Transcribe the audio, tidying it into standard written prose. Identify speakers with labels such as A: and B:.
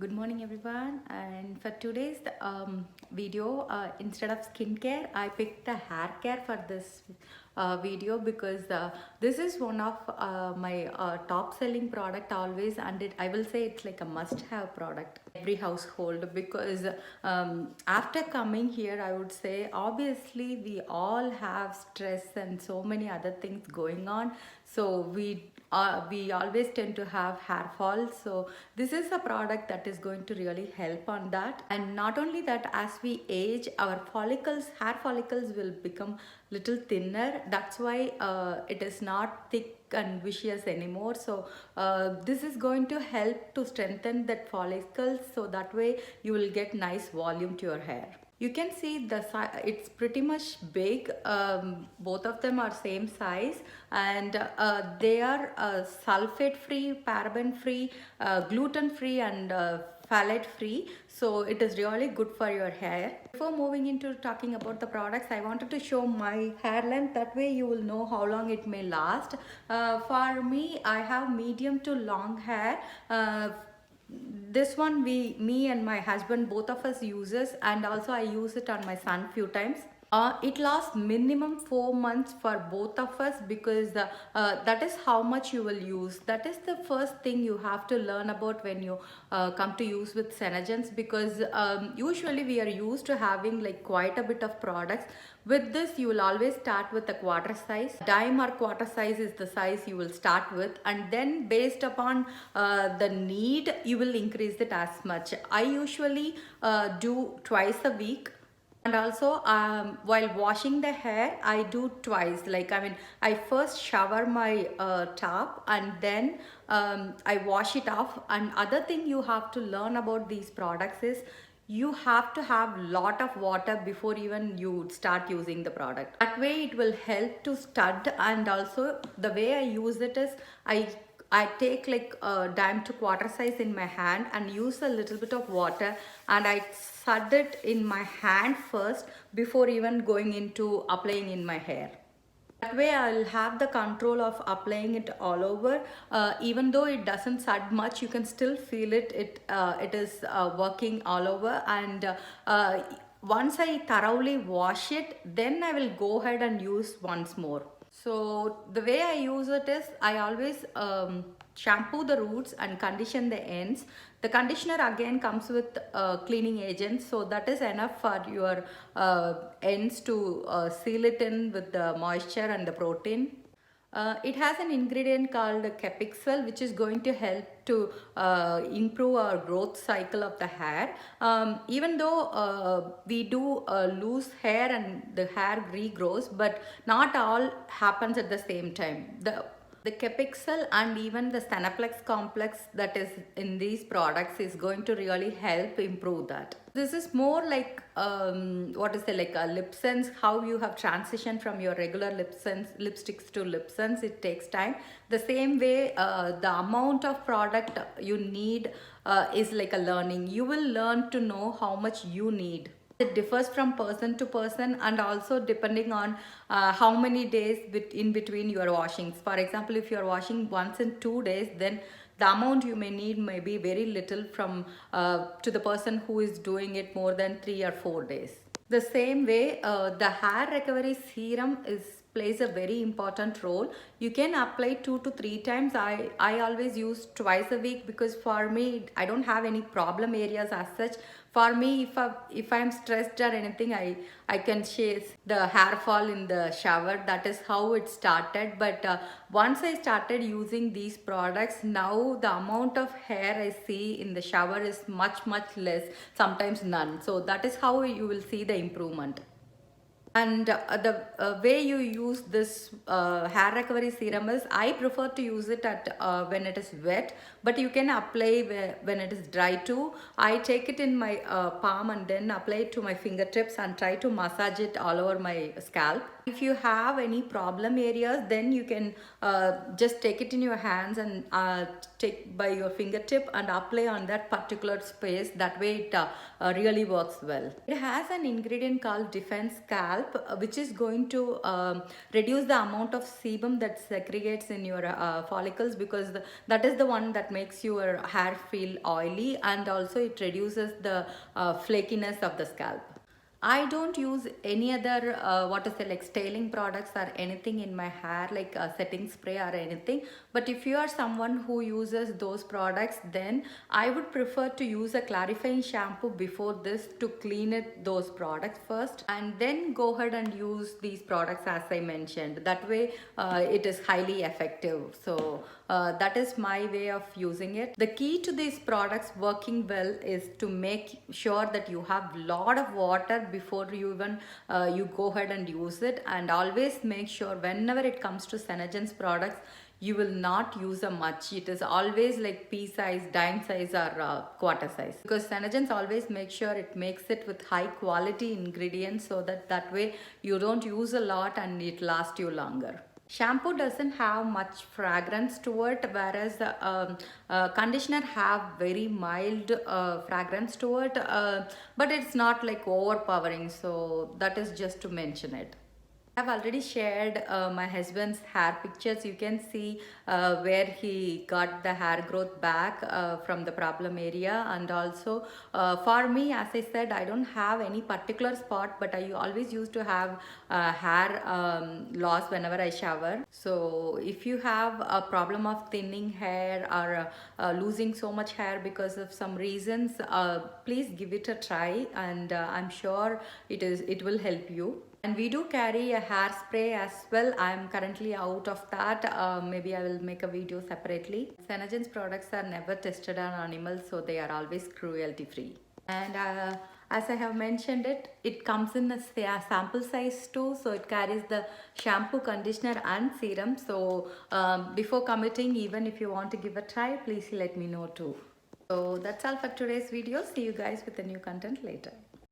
A: Good morning everyone, and for today's video, instead of skincare I picked the hair care for this video because this is one of my top selling product always, and I will say it's like a must have product every household because after coming here I would say obviously we all have stress and so many other things going on, so we always tend to have hair fall. So this is a product that is going to really help on that. And not only that, as we age, our hair follicles will become little thinner. That's why it is not thick and viscous anymore. So this is going to help to strengthen that follicles, so that way you will get nice volume to your hair. You can see it's pretty much big. Both of them are same size, and they are sulfate free, paraben free, gluten free, and phthalate free. So it is really good for your hair. Before moving into talking about the products, I wanted to show my hair length. That way you will know how long it may last. For me, I have medium to long hair. This one me and my husband, both of us uses, and also I use it on my son few times. It lasts minimum 4 months for both of us because that is how much you will use. That is the first thing you have to learn about when you come to use with Senegence, because usually we are used to having like quite a bit of products. With this you will always start with a quarter size. Dime or quarter size is the size you will start with, and then based upon the need you will increase it as much. I usually do twice a week. And also while washing the hair I do twice. I first shower my top, and then I wash it off. And other thing you have to learn about these products is you have to have lot of water before even you start using the product. That way it will help to stud. And also the way I use it is I take like a dime to quarter size in my hand and use a little bit of water, and I stud it in my hand first before even going into applying in my hair. That way I'll have the control of applying it all over. Even though it doesn't sud much, you can still feel it. It is working all over. And once I thoroughly wash it, then I will go ahead and use once more. So the way I use it is I always shampoo the roots and condition the ends. The conditioner again comes with cleaning agents, so that is enough for your ends to seal it in with the moisture and the protein. It has an ingredient called capixel, which is going to help to improve our growth cycle of the hair. Even though we do lose hair and the hair regrows, but not all happens at the same time. The capixel and even the Seneplex complex that is in these products is going to really help improve that. This is more like like a lip sense, how you have transitioned from your regular lipsticks to lip sense. It takes time. The same way the amount of product you need is like a learning. You will learn to know how much you need. It differs from person to person, and also depending on how many days in between your washings. For example, if you are washing once in 2 days, then the amount you may need may be very little from to the person who is doing it more than 3 or 4 days. The same way, the hair recovery serum plays a very important role. You can apply 2 to 3 times. I always use twice a week because for me I don't have any problem areas as such. For me, if I'm stressed or anything, I can chase the hair fall in the shower. That is how it started. But once I started using these products, now the amount of hair I see in the shower is much less, sometimes none. So that is how you will see the improvement. And the way you use this hair recovery serum is, I prefer to use it at when it is wet, but you can apply when it is dry too. I take it in my palm and then apply it to my fingertips and try to massage it all over my scalp. If you have any problem areas, then you can just take it in your hands and take by your fingertip and apply on that particular space. That way it really works well. It has an ingredient called Defense Scalp. scalp, which is going to reduce the amount of sebum that segregates in your follicles, because that is the one that makes your hair feel oily, and also it reduces the flakiness of the scalp. I don't use any other what to say, like styling products or anything in my hair, like setting spray or anything. But if you are someone who uses those products, then I would prefer to use a clarifying shampoo before this to clean it, those products first, and then go ahead and use these products as I mentioned. That way it is highly effective. So that is my way of using it. The key to these products working well is to make sure that you have lot of water before you even you go ahead and use it, and always make sure whenever it comes to Senegence products, you will not use a much. It is always like pea size, dime size, or quarter size, because Senegence always makes sure it makes it with high quality ingredients, so that way you don't use a lot and it lasts you longer. Shampoo doesn't have much fragrance to it, whereas conditioner have very mild fragrance to it, but it's not like overpowering. So that is just to mention it. I've already shared my husband's hair pictures. You can see where he got the hair growth back from the problem area, and also for me, as I said, I don't have any particular spot, but I always used to have hair loss whenever I shower. So if you have a problem of thinning hair or losing so much hair because of some reasons, please give it a try, and I'm sure it will help you. And we do carry a hairspray as well. I am currently out of that. Maybe I will make a video separately. Senegence products are never tested on animals, so they are always cruelty free. And as I have mentioned it comes in a sample size too. So it carries the shampoo, conditioner and serum. So before committing, even if you want to give a try, please let me know too. So that's all for today's video. See you guys with the new content later.